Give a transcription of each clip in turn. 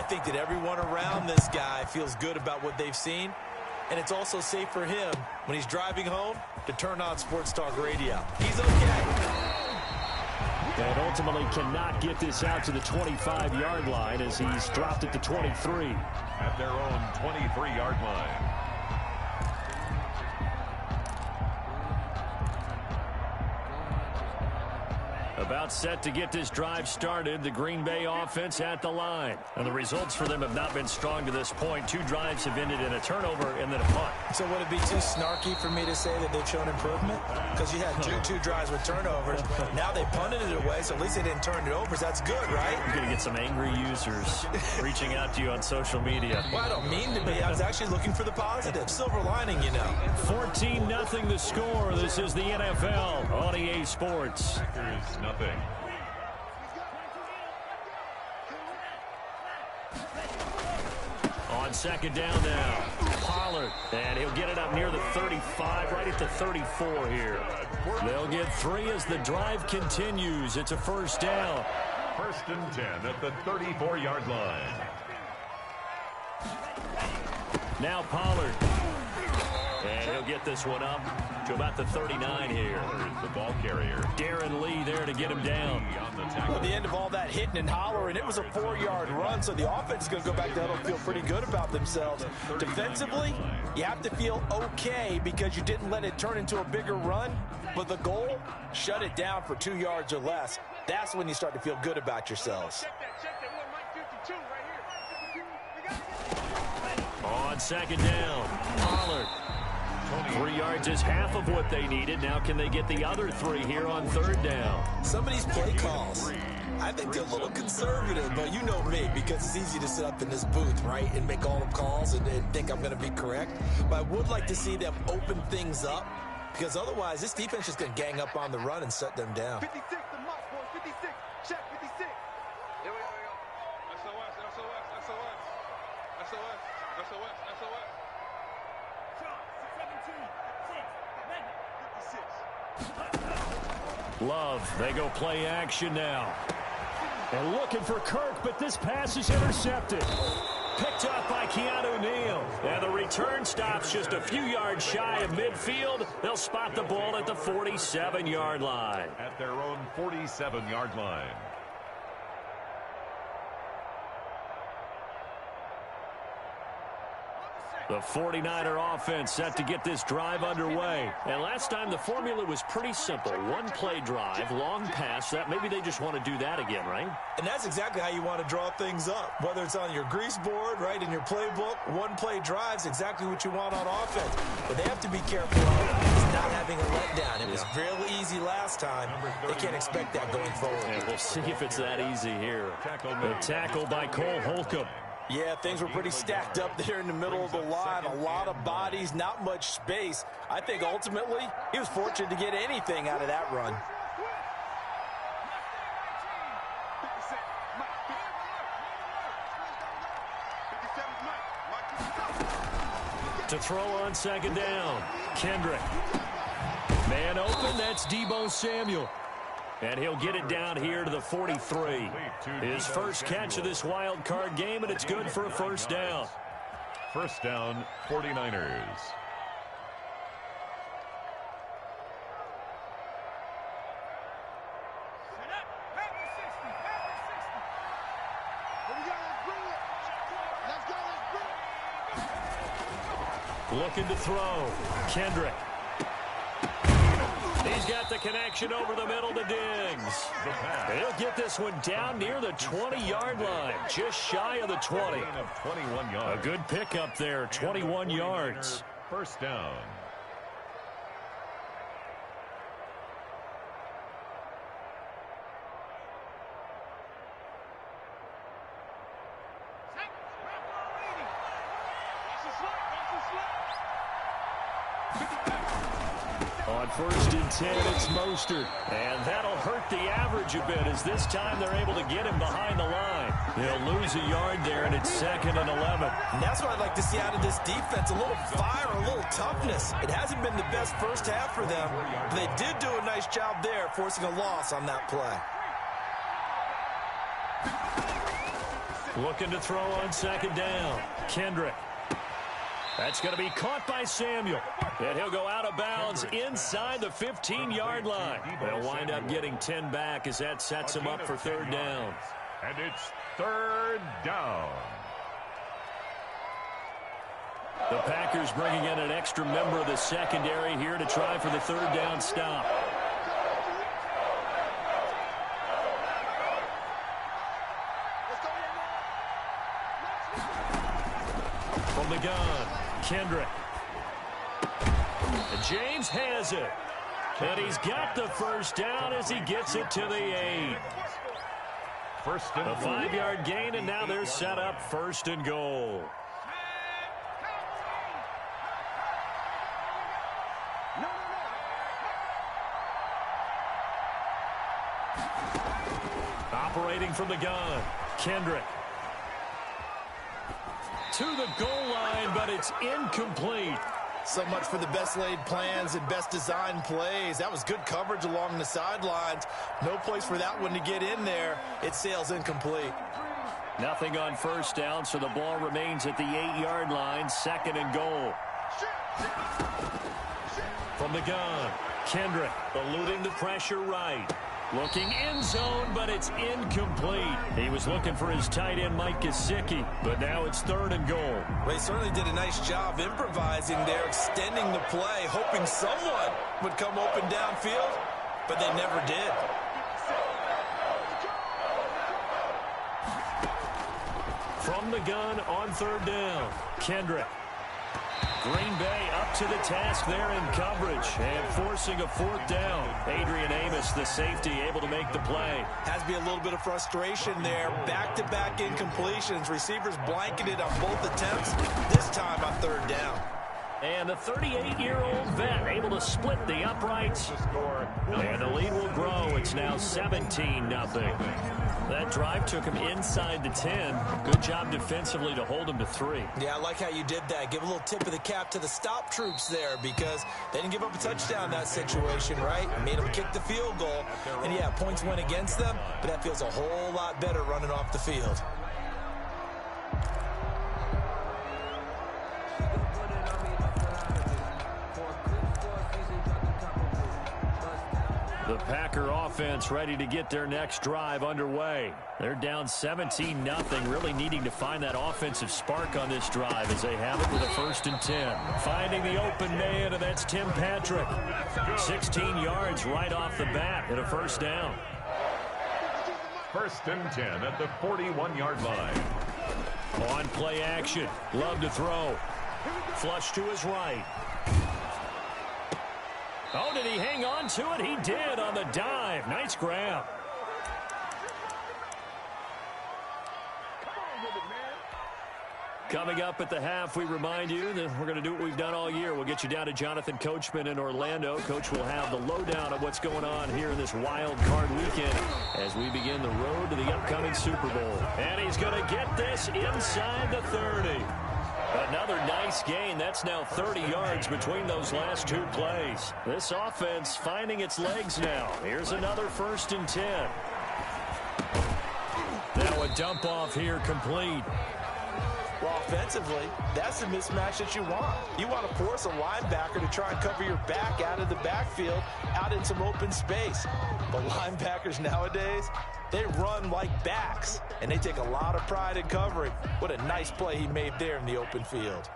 think that everyone around this guy feels good about what they've seen, and it's also safe for him when he's driving home to turn on Sports Talk Radio. He's okay. And ultimately cannot get this out to the 25-yard line as he's dropped at the 23. At their own 23-yard line. About set to get this drive started, the Green Bay offense at the line. And the results for them have not been strong to this point. 2 drives have ended in a turnover and then a punt. So would it be too snarky for me to say that they've shown improvement? Because you had two drives with turnovers. Now they punted it away, so at least they didn't turn it over. So that's good, right? You're going to get some angry users reaching out to you on social media. Well, I don't mean to be. I was actually looking for the positive. Silver lining, you know. 14-0 the score. This is the NFL on EA Sports. Packers nothing. On second down now, Pollard, and he'll get it up near the 35, right at the 34 here. They'll get 3 as the drive continues. It's a first down. 1st and 10 at the 34-yard line. Now Pollard. And he'll get this one up to about the 39 here. The ball carrier. Darren Lee there to get him down. Well, at the end of all that hitting and hollering, it was a 4-yard run, so the offense is going to go back there and feel pretty good about themselves. Defensively, you have to feel okay because you didn't let it turn into a bigger run, but the goal, shut it down for 2 yards or less. That's when you start to feel good about yourselves. On second down, Pollard. 3 yards is half of what they needed. Now can they get the other 3 here on 3rd down? Some of these play calls, I think they're a little conservative, but you know me, because it's easy to sit up in this booth, right, and make all the calls and think I'm going to be correct. But I would like to see them open things up, because otherwise this defense is just going to gang up on the run and shut them down. 56, the mark, boys. 56. Check 56. Here we go. SOS, SOS, SOS. SOS, SOS, SOS. Love, they go play action now. And looking for Kirk, but this pass is intercepted. Picked up by Keanu Neal. And the return stops just a few yards shy of midfield. They'll spot the ball at the 47-yard line. At their own 47-yard line. The 49er offense set to get this drive underway. And last time the formula was pretty simple. 1-play drive, long pass. That maybe they just want to do that again, right? And that's exactly how you want to draw things up. Whether it's on your grease board, right, in your playbook, 1-play drive's exactly what you want on offense. But they have to be careful of not having a letdown. It was real easy last time. They can't expect that going forward. And we'll see if it's that easy here. The tackle by Cole Holcomb. Yeah, things were pretty stacked up there in the middle of the line. A lot of bodies, not much space. I think ultimately he was fortunate to get anything out of that run. To throw on second down, Kendrick. Man open, that's Deebo Samuel. And he'll get it down here to the 43. His first catch of this wild card game, and it's good for a first down. First down, 49ers. Looking to throw, Kendrick. He's got the connection over the middle to Diggs. And he'll get this one down near the 20-yard line, just shy of the 20. 21 yards. A good pickup there, 21 yards. First down. On 1st and 10, it's Mostert. And that'll hurt the average a bit as this time they're able to get him behind the line. He'll lose a yard there, and it's 2nd and 11. And that's what I'd like to see out of this defense, a little fire, a little toughness. It hasn't been the best first half for them, but they did do a nice job there, forcing a loss on that play. Looking to throw on second down. Kendrick. That's going to be caught by Samuel. And he'll go out of bounds inside the 15-yard line. They'll wind up getting 10 back as that sets him up for third down. And it's third down. The Packers bringing in an extra member of the secondary here to try for the third down stop. From the gun, Kendrick. And James has it. And he's got the first down as he gets it to the 8. First and a 5-yard gain, and now they're set up first and goal. Operating from the gun, Kendrick. To the goal line, but it's incomplete. So much for the best laid plans and best designed plays. That was good coverage along the sidelines. No place for that one to get in there. It sails incomplete. Nothing on first down, so the ball remains at the 8-yard line, second and goal. From the gun, Kendrick eluding the pressure right. Looking end zone, but it's incomplete. He was looking for his tight end, Mike Gesicki, but now it's third and goal. Well, he certainly did a nice job improvising there, extending the play, hoping someone would come open downfield, but they never did. From the gun on third down, Kendrick. Green Bay up to the task there in coverage and forcing a fourth down. Adrian Amos, the safety, able to make the play. Has to be a little bit of frustration there. Back-to-back incompletions. Receivers blanketed on both attempts, this time on third down. And the 38-year-old vet able to split the uprights. And the lead will grow. It's now 17-0. That drive took him inside the 10. Good job defensively to hold him to 3. Yeah, I like how you did that. Give a little tip of the cap to the stop troops there because they didn't give up a touchdown in that situation, right? Made them kick the field goal. And, yeah, points went against them, but that feels a whole lot better running off the field. The Packer offense ready to get their next drive underway. They're down 17-0, really needing to find that offensive spark on this drive as they have it with a 1st and 10. Finding the open man, and that's Tim Patrick. 16 yards right off the bat and a first down. 1st and 10 at the 41-yard line. On play action, Love to throw. Flush to his right. Oh, did he hang on to it? He did on the dive. Nice grab. Coming up at the half, we remind you that we're going to do what we've done all year. We'll get you down to Jonathan Coachman in Orlando. Coach will have the lowdown of what's going on here in this wild card weekend as we begin the road to the upcoming Super Bowl. And he's going to get this inside the 30. Another nice gain. That's now 30 yards between those last 2 plays. This offense finding its legs now. Here's another 1st and 10. Now a dump off here complete. Well, offensively, that's the mismatch that you want. You want to force a linebacker to try and cover your back out of the backfield, out in some open space. But linebackers nowadays, they run like backs, and they take a lot of pride in covering. What a nice play he made there in the open field.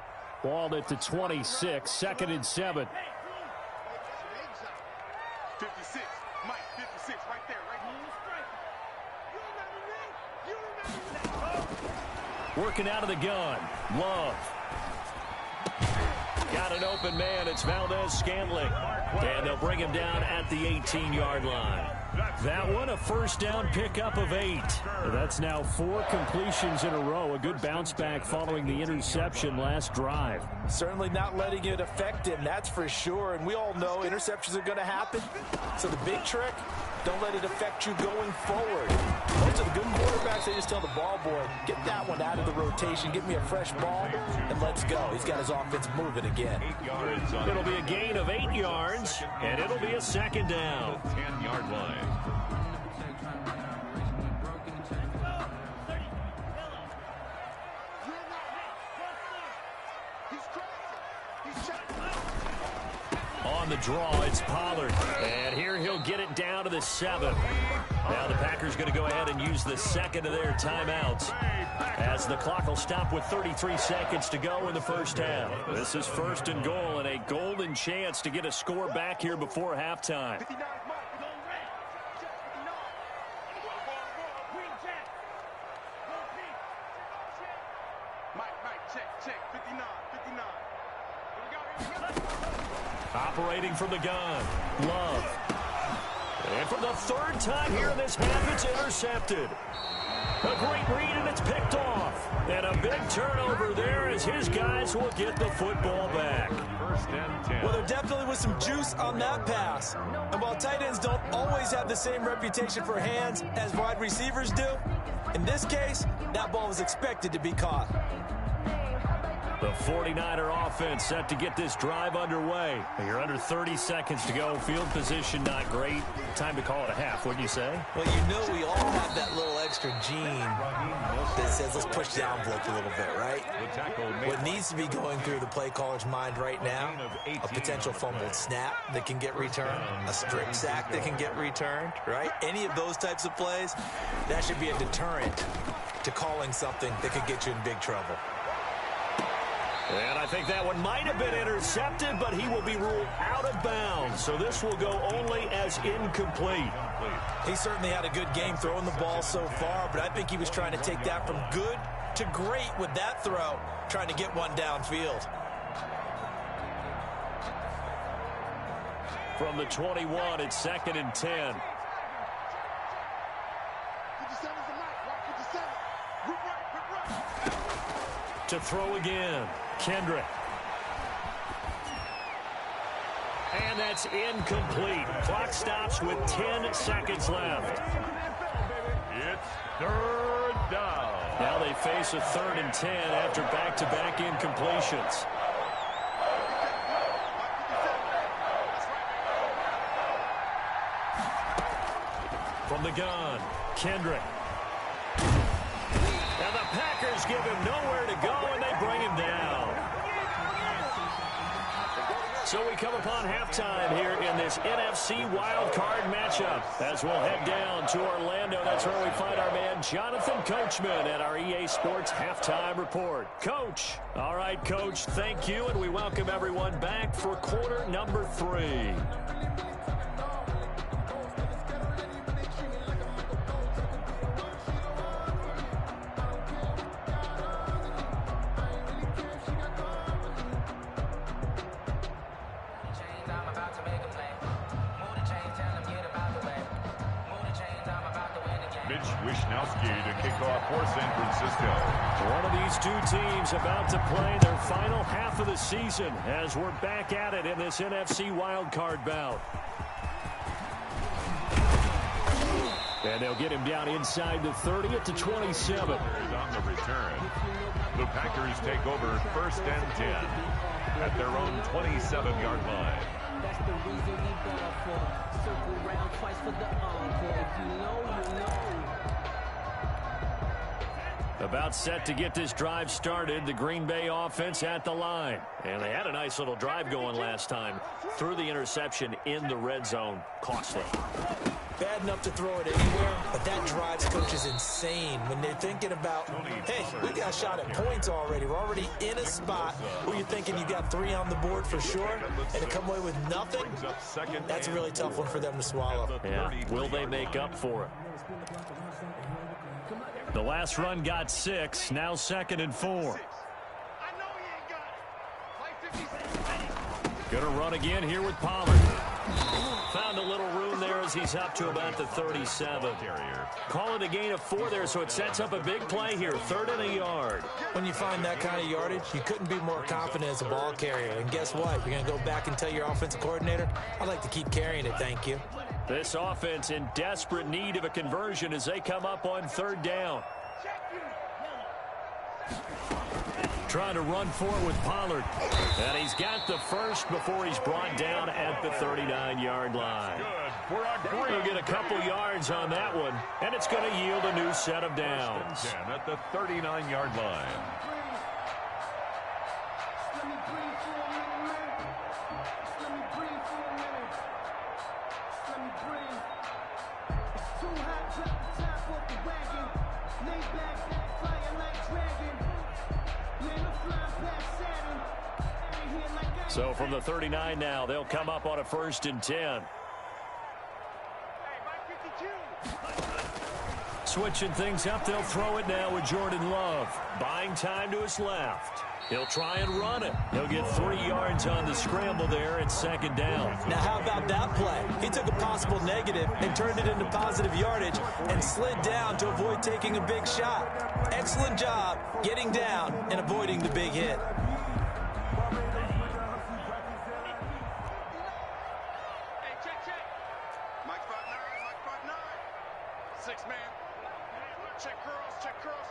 Ball at the 26, 2nd and 7. 56, Mike, 56, right there, right here. Working out of the gun. Love. Got an open man. It's Valdez-Scantling. And they'll bring him down at the 18-yard line. That one, a first down pickup of 8. That's now 4 completions in a row. A good bounce back following the interception last drive. Certainly not letting it affect him, that's for sure. And we all know interceptions are going to happen. So the big trick, don't let it affect you going forward. Most of the good quarterbacks, they just tell the ball boy, get that one out of the rotation, get me a fresh ball, and let's go. He's got his offense moving again. It'll be a gain of 8 yards, and it'll be a 2nd down. 10-yard line. on the draw. It's Pollard. And here he'll get it down to the 7. Now the Packers going to go ahead and use the second of their timeouts, as the clock will stop with 33 seconds to go in the first half. This is 1st and goal, and a golden chance to get a score back here before halftime. Operating from the gun, Love. And for the 3rd time here in this half, it's intercepted. A great read, and it's picked off. And a big turnover there as his guys will get the football back. 1st and 10. Well, there definitely was some juice on that pass. And while tight ends don't always have the same reputation for hands as wide receivers do, in this case, that ball was expected to be caught. The 49er offense set to get this drive underway. You're under 30 seconds to go. Field position not great. Time to call it a half, wouldn't you say? Well, you know we all have that little extra gene that says let's push the envelope a little bit, right? What needs to be going through the play caller's mind right now, a potential fumbled snap that can get returned, a strip sack that can get returned, right? Any of those types of plays, that should be a deterrent to calling something that could get you in big trouble. And I think that one might have been intercepted, but he will be ruled out of bounds. So this will go only as incomplete. He certainly had a good game throwing the ball so far, but I think he was trying to take that from good to great with that throw, trying to get one downfield. From the 21, it's 2nd and 10. To throw again, Kendrick. And that's incomplete. Clock stops with 10 seconds left. It's 3rd down. Now they face a 3rd and 10 after back-to-back incompletions. From the gun, Kendrick. And the Packers give him nowhere to go, and they bring him down. So we come upon halftime here in this NFC wildcard matchup as we'll head down to Orlando. That's where we find our man Jonathan Coachman at our EA Sports Halftime Report. Coach. All right, Coach, thank you, and we welcome everyone back for quarter number 3. To kick off for San Francisco. One of these two teams about to play their final half of the season as we're back at it in this NFC wildcard bout. And they'll get him down inside the 30 at the 27. On the return, the Packers take over 1st and 10 at their own 27-yard line. That's the reason we better for. Circle round twice for the encore. If you know, you know. About set to get this drive started, the Green Bay offense at the line. And they had a nice little drive going last time. Threw the interception in the red zone. Costly. Bad enough to throw it anywhere, but that drives coaches insane when they're thinking about, hey, we got a shot at points already. We're already in a spot where you're thinking you got 3 on the board for sure, and to come away with nothing, that's a really tough one for them to swallow. Yeah, will they make up for it? The last run got 6, now 2nd and 4. Gonna run again here with Pollard. Found a little room there as he's up to about the 37. Call it a gain of 4 there, so it sets up a big play here, 3rd and a yard. When you find that kind of yardage, you couldn't be more confident as a ball carrier. And guess what? You're going to go back and tell your offensive coordinator, I'd like to keep carrying it, thank you. This offense in desperate need of a conversion as they come up on 3rd down. Trying to run forward with Pollard. And he's got the first before he's brought down at the 39-yard line. He'll get a couple yards on that one, and it's going to yield a new set of downs. At the 39-yard line. So from the 39 now, they'll come up on a 1st and 10. Switching things up, they'll throw it now with Jordan Love. Buying time to his left. He'll try and run it. He'll get 3 yards on the scramble there at 2nd down. Now, how about that play? He took a possible negative and turned it into positive yardage and slid down to avoid taking a big shot. Excellent job getting down and avoiding the big hit. Hey, check. Mike 5'9", Mike 5'9". 6 man. Check curls. Check 59.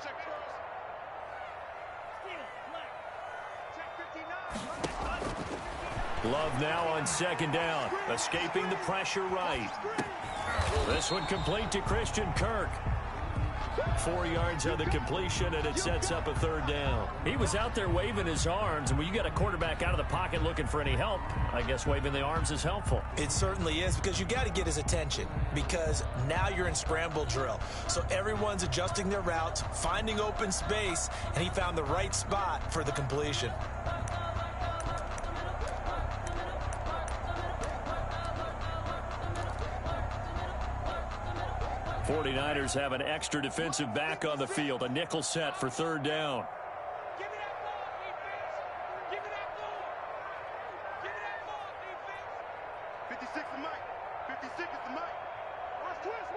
Love now on 2nd down, escaping the pressure right. This one complete to Christian Kirk. 4 yards on the completion, and it sets up a 3rd down. He was out there waving his arms, and when you got a quarterback out of the pocket looking for any help, I guess waving the arms is helpful. It certainly is, because you got to get his attention, because now you're in scramble drill. So everyone's adjusting their routes, finding open space, and he found the right spot for the completion. 49ers have an extra defensive back on the field, a nickel set for 3rd down. Give me that ball, defense. Give me that ball. Give me that ball, defense. 56 is Mike. 56 is the Mike. Watch twist.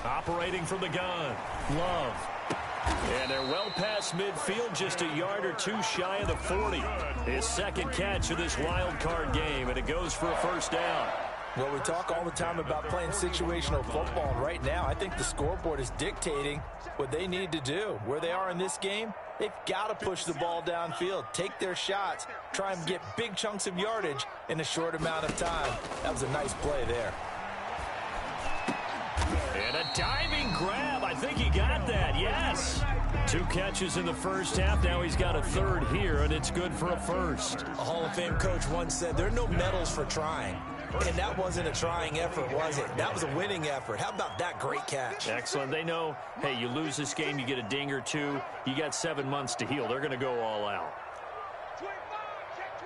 Operating from the gun, Love. And they're well past midfield, just a yard or 2 shy of the 40. His 2nd catch of this wild card game, and it goes for a 1st down. Well, we talk all the time about playing situational football, and right now I think the scoreboard is dictating what they need to do. Where they are in this game, they've got to push the ball downfield, take their shots, try and get big chunks of yardage in a short amount of time. That was a nice play there. And a diving grab. I think he got that, yes. 2 catches in the 1st half. Now he's got a 3rd here, and it's good for a 1st. A Hall of Fame coach once said, there are no medals for trying. And that wasn't a trying effort, was it? That was a winning effort. How about that great catch? Excellent. They know, hey, you lose this game, you get a ding or 2. You got 7 months to heal. They're going to go all out. 25, check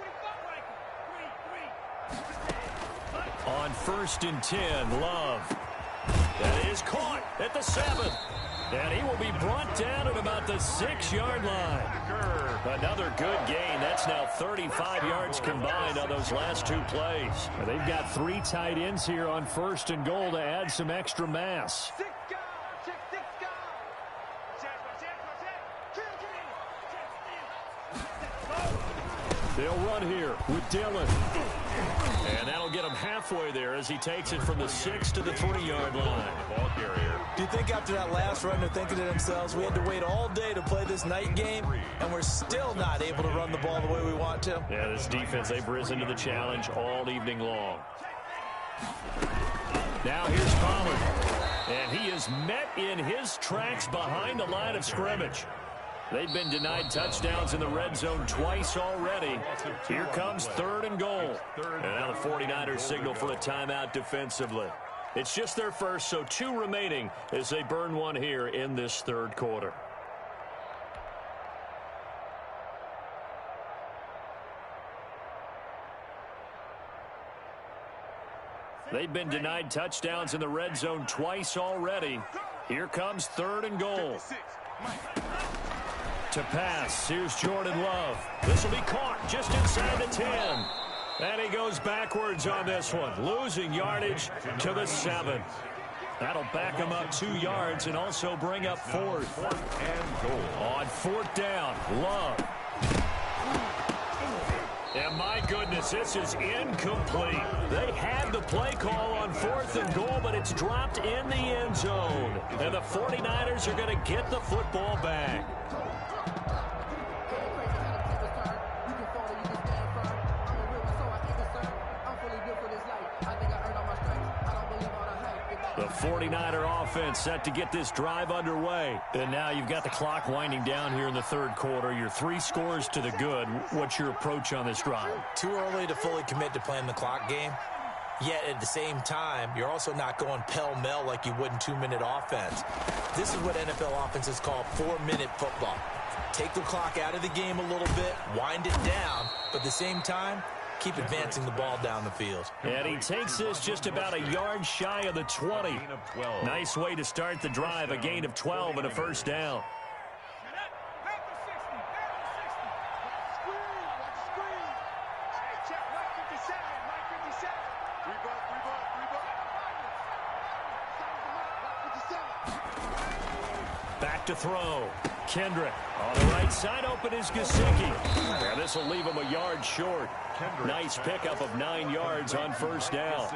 25, On 1st and 10, Love. That is caught at the 7. And he will be brought down at about the 6-yard line. Another good gain. That's now 35 yards combined on those last 2 plays. They've got 3 tight ends here on 1st and goal to add some extra mass. 6 guys. Check 6 guys. They'll run here with Dillon. And that'll get him halfway there as he takes it from the 6 to the 3-yard line. Ball carrier. Do you think after that last run they're thinking to themselves, we had to wait all day to play this night game, and we're still not able to run the ball the way we want to? Yeah, this defense, they've risen to the challenge all evening long. Now here's Pollard. And he is met in his tracks behind the line of scrimmage. They've been denied touchdowns in the red zone twice already. Here comes 3rd and goal. And now the 49ers signal for a timeout defensively. It's just their first, so 2 remaining as they burn one here in this 3rd quarter. They've been denied touchdowns in the red zone twice already. Here comes 3rd and goal. To pass, here's Jordan Love. This will be caught just inside the 10. And he goes backwards on this one, losing yardage to the 7. That'll back him up 2 yards and also bring up 4th. And goal. On 4th down, Love. And my goodness, this is incomplete. They had the play call on 4th and goal, but it's dropped in the end zone. And the 49ers are going to get the football back. The 49er offense set to get this drive underway. And now you've got the clock winding down here in the third quarter. You're 3 scores to the good. What's your approach on this drive? Too early to fully commit to playing the clock game. Yet at the same time, you're also not going pell-mell like you would in 2-minute offense. This is what NFL offenses call 4-minute football. Take the clock out of the game a little bit, wind it down, but at the same time, keep advancing the ball down the field. And he takes this just about a yard shy of the 20. Nice way to start the drive, a gain of 12 and a first down. Back to throw. Kendrick on the right side, open is Gesicki. And this will leave him a yard short. Nice pickup of 9 yards on first down.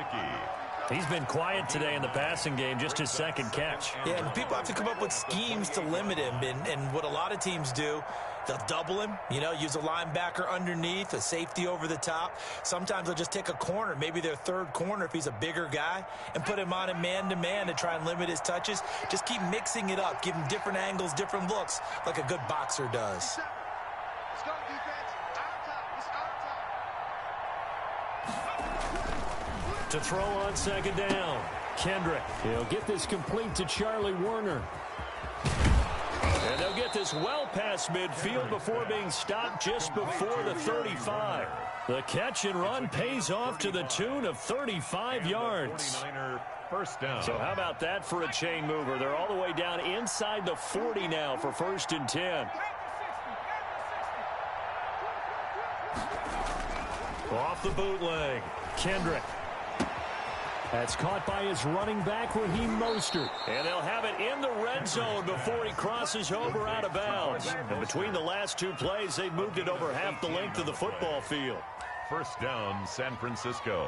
He's been quiet today in the passing game, just his second catch. Yeah, and people have to come up with schemes to limit him. And what a lot of teams do, they'll double him, use a linebacker underneath, a safety over the top. Sometimes they'll just take a corner, maybe their third corner if he's a bigger guy, and put him on a man-to-man to try and limit his touches. Just keep mixing it up, give him different angles, different looks, like a good boxer does. Let's go, defense. Our time. It's our time. To throw on second down. Kendrick. He'll get this complete to Charlie Warner. And they'll get this well past midfield before being stopped just before the 35. The catch and run pays off to the tune of 35 yards. First down. So how about that for a chain mover? They're all the way down inside the 40 now for 1st and 10. Off the bootleg. Kendrick. That's caught by his running back, Raheem Mostert. And they'll have it in the red zone before he crosses over out of bounds. And between the last 2 plays, they've moved it over half the length of the football field. First down, San Francisco.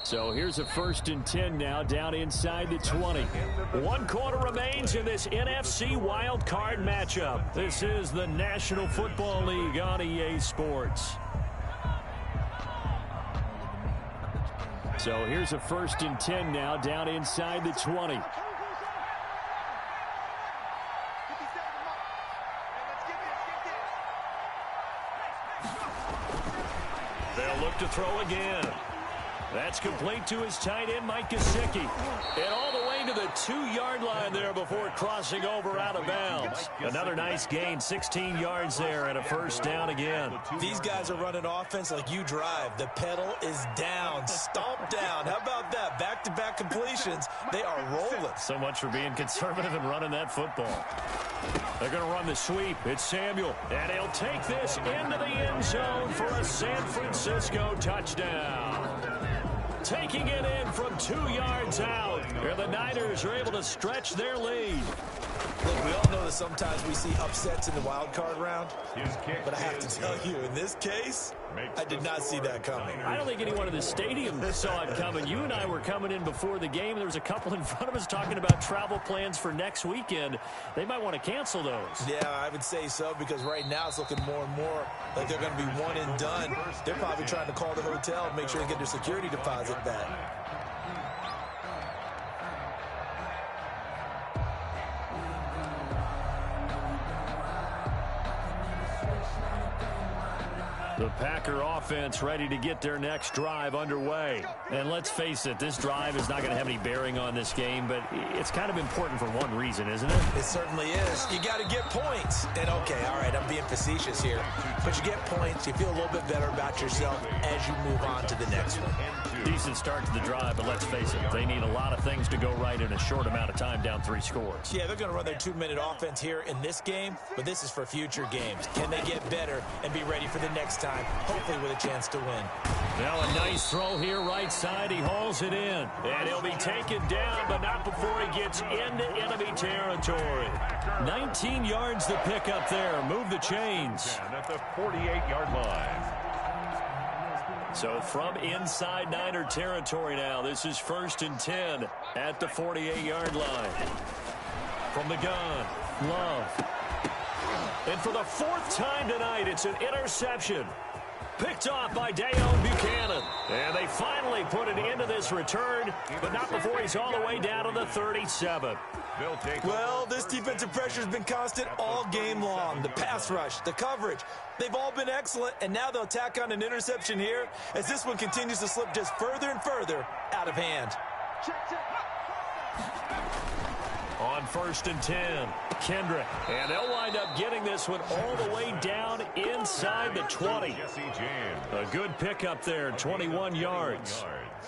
So here's a 1st and 10 now, down inside the 20. 1 quarter remains in this NFC wild card matchup. This is the National Football League on EA Sports. So here's a 1st and 10 now, down inside the 20. They'll look to throw again. That's complete to his tight end, Mike Gesicki. And all the way to the 2-yard line there before crossing over out of bounds. Another nice gain, 16 yards there and a first down again. These guys are running offense like you drive. The pedal is down, stomp down. How about that? Back-to-back completions. They are rolling. So much for being conservative and running that football. They're going to run the sweep. It's Samuel. And he'll take this into the end zone for a San Francisco touchdown. Taking it in from 2 yards out. Where the Niners are able to stretch their lead. Look, we all know that sometimes we see upsets in the wild card round. But I have to tell you, in this case, I did not see that coming. I don't think anyone in the stadium saw it coming. You and I were coming in before the game. There was a couple in front of us talking about travel plans for next weekend. They might want to cancel those. Yeah, I would say so, because right now it's looking more and more like they're going to be one and done. They're probably trying to call the hotel and make sure they get their security deposit back. The Packer offense ready to get their next drive underway. And let's face it, this drive is not going to have any bearing on this game, but it's kind of important for one reason, isn't it? It certainly is. You got to get points. And, okay, all right, I'm being facetious here. But you get points, you feel a little bit better about yourself as you move on to the next one. Decent start to the drive, but let's face it, they need a lot of things to go right in a short amount of time, down 3 scores. Yeah, they're going to run their 2-minute offense here in this game, but this is for future games. Can they get better and be ready for the next time, hopefully with a chance to win? Now a nice throw here, right side. He hauls it in. And he'll be taken down, but not before he gets into enemy territory. 19 yards to pick up there. Move the chains. And at the 48-yard line. So from inside Niner territory now, this is 1st and 10 at the 48-yard line. From the gun, Love. And for the fourth time tonight, it's an interception. Picked off by Dayon Buchanan. And they finally put an end to this return, but not before he's all the way down to the 37. Well, this defensive pressure has been constant all game long. The pass rush, the coverage, they've all been excellent, and now they'll tack on an interception here as this one continues to slip just further and further out of hand. On 1st and 10, Kendrick. And they'll wind up getting this one all the way down inside the 20. A good pickup there, 21 yards.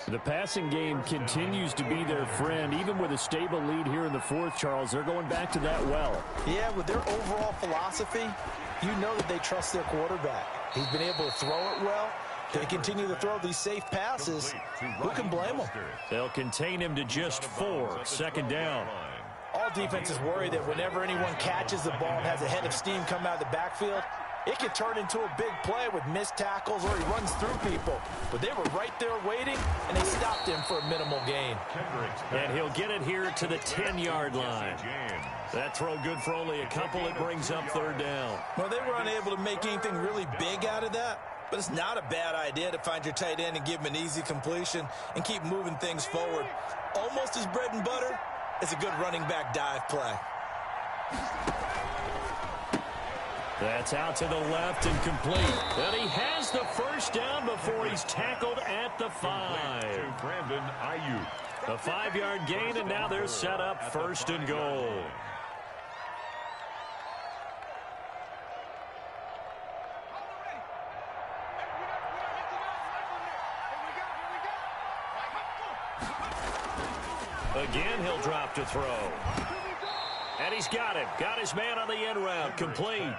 The passing game continues to be their friend. Even with a stable lead here in the fourth, Charles, they're going back to that well. Yeah, with their overall philosophy, you know that they trust their quarterback. He's been able to throw it well. They continue to throw these safe passes. Who can blame them? They'll contain him to just 4, 2nd down. All defenses worry that whenever anyone catches the ball and has a head of steam come out of the backfield, it could turn into a big play with missed tackles or he runs through people. But they were right there waiting, and they stopped him for a minimal gain. And he'll get it here to the 10-yard line. That throw good for only a couple. It brings up 3rd down. Well, they were unable to make anything really big out of that. But it's not a bad idea to find your tight end and give him an easy completion and keep moving things forward. Almost his bread and butter. It's a good running back dive play. That's out to the left and complete. And he has the 1st down before he's tackled at the 5. To Brandon Ayuk. A 5-yard gain, and now they're set up 1st and goal. Again, he'll drop to throw. And he's got it. Got his man on the end route. Complete.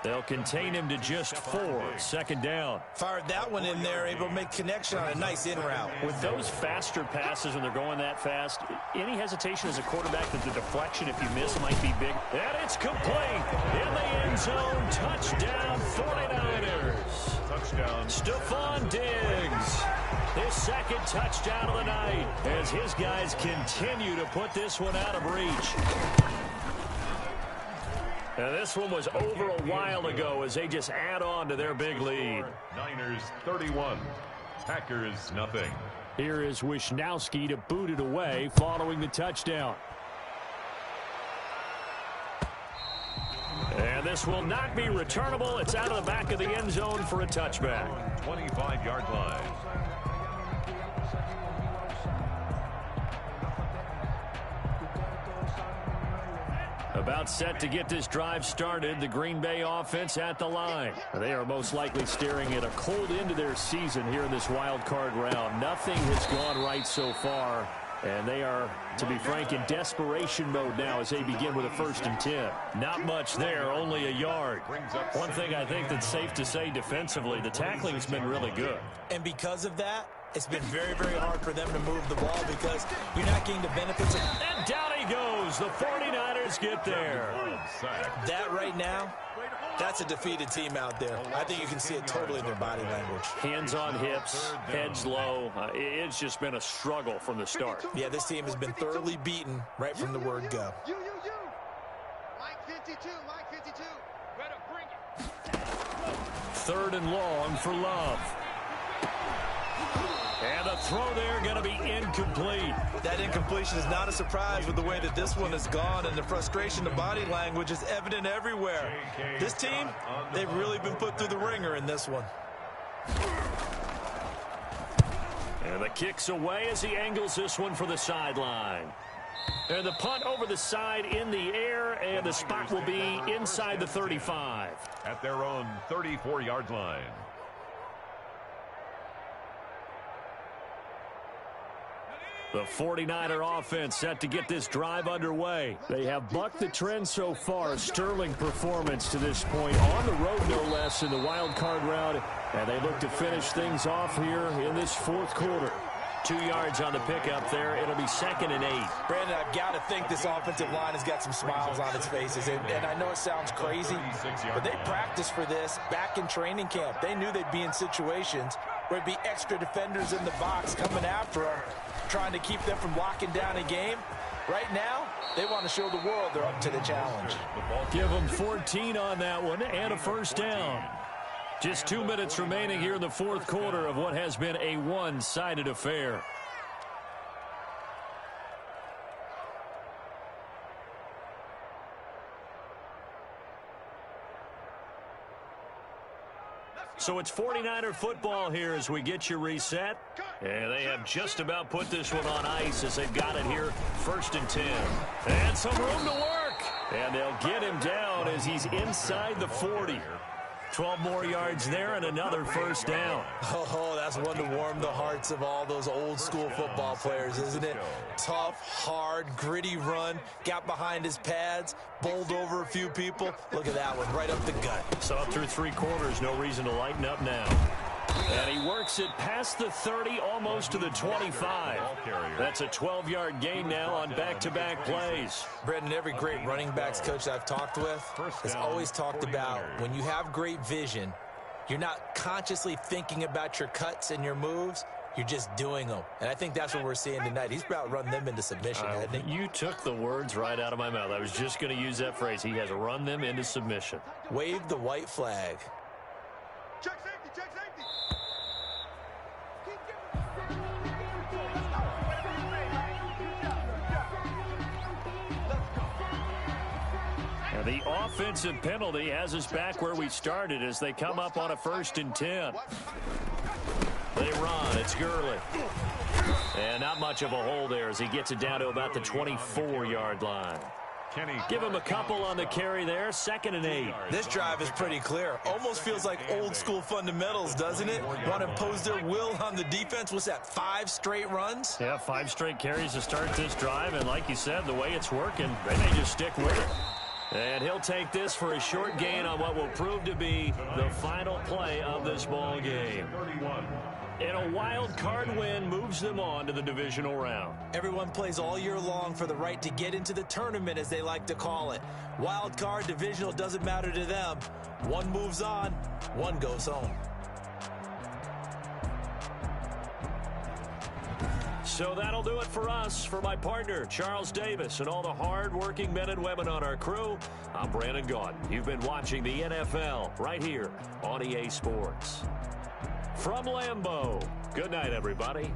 They'll contain him to just 4, 2nd down. Fired that one in there, able to make connection on a nice in route. With those faster passes when they're going that fast, any hesitation as a quarterback that the deflection, if you miss, might be big. And it's complete. In the end zone. Touchdown, 49ers. Touchdown. Stephon Diggs. His 2nd touchdown of the night as his guys continue to put this one out of reach. And this one was over a while ago as they just add on to their big lead. Niners 31, Packers nothing. Here is Wishnowski to boot it away following the touchdown. And this will not be returnable. It's out of the back of the end zone for a touchback. 25-yard line. About set to get this drive started, the Green Bay offense at the line. They are most likely staring at a cold end to their season here in this wild card round. Nothing has gone right so far, and they are, to be frank, in desperation mode now as they begin with a 1st and 10. Not much there, only a yard. One thing I think that's safe to say defensively, the tackling has been really good. And because of that, it's been very, very hard for them to move the ball because you're not getting the benefits of... And down he goes. The 49ers get there. That right now, that's a defeated team out there. I think you can see it totally in their body language. Hands on hips, heads low. It's just been a struggle from the start. Yeah, this team has been thoroughly beaten right from the word go. Mike 52, Mike 52. Better bring it. 3rd and long for Love. And the throw there going to be incomplete. That incompletion is not a surprise with the way that this one has gone, and the frustration, the body language is evident everywhere. This team, they've really been put through the ringer in this one. And the kick's away as he angles this one for the sideline. And the punt over the side in the air, and the spot will be inside the 35. At their own 34-yard line. The 49er offense set to get this drive underway. They have bucked the trend so far. Sterling performance to this point. On the road, no less, in the wild card round. And they look to finish things off here in this 4th quarter. 2 yards on the pickup there. It'll be 2nd and 8. Brandon, I've got to think this offensive line has got some smiles on its faces. And I know it sounds crazy, but they practiced for this back in training camp. They knew they'd be in situations where it'd be extra defenders in the box coming after them, trying to keep them from locking down a game. Right now, they want to show the world they're up to the challenge. Give them 14 on that one and a first down. Just 2 minutes remaining here in the fourth quarter of what has been a one-sided affair. So it's 49er football here as we get you reset. And they have just about put this one on ice as they've got it here, 1st and 10. And some room to work. And they'll get him down as he's inside the 40. 12 more yards there and another first down. Oh, that's one to warm the hearts of all those old school football players, isn't it? Tough, hard, gritty run, got behind his pads, bowled over a few people. Look at that one, right up the gut. So up through 3 quarters, no reason to lighten up now. And he works it past the 30, almost to the 25. That's a 12-yard gain now on back-to-back plays. Brendan, every great running backs coach I've talked with has always talked about when you have great vision, you're not consciously thinking about your cuts and your moves. You're just doing them. And I think that's what we're seeing tonight. He's about to run them into submission, hasn't he? You took the words right out of my mouth. I was just going to use that phrase. He has run them into submission. Wave the white flag. Check safety, check safety. And the offensive penalty has us back where we started as they come up on a 1st and 10. They run. It's Gurley. And not much of a hole there as he gets it down to about the 24-yard line. Give him a couple on the carry there. 2nd and 8. This drive is pretty clear. Almost feels like old school fundamentals, doesn't it? Want to impose their will on the defense. What's that, 5 straight runs? Yeah, 5 straight carries to start this drive. And like you said, the way it's working, they may just stick with it. And he'll take this for a short gain on what will prove to be the final play of this ball game. And a wild card win moves them on to the divisional round. Everyone plays all year long for the right to get into the tournament, as they like to call it. Wild card, divisional, doesn't matter to them. One moves on, one goes home. So that'll do it for us. For my partner, Charles Davis, and all the hard-working men and women on our crew, I'm Brandon Gaudin. You've been watching the NFL right here on EA Sports. From Lambeau, good night, everybody.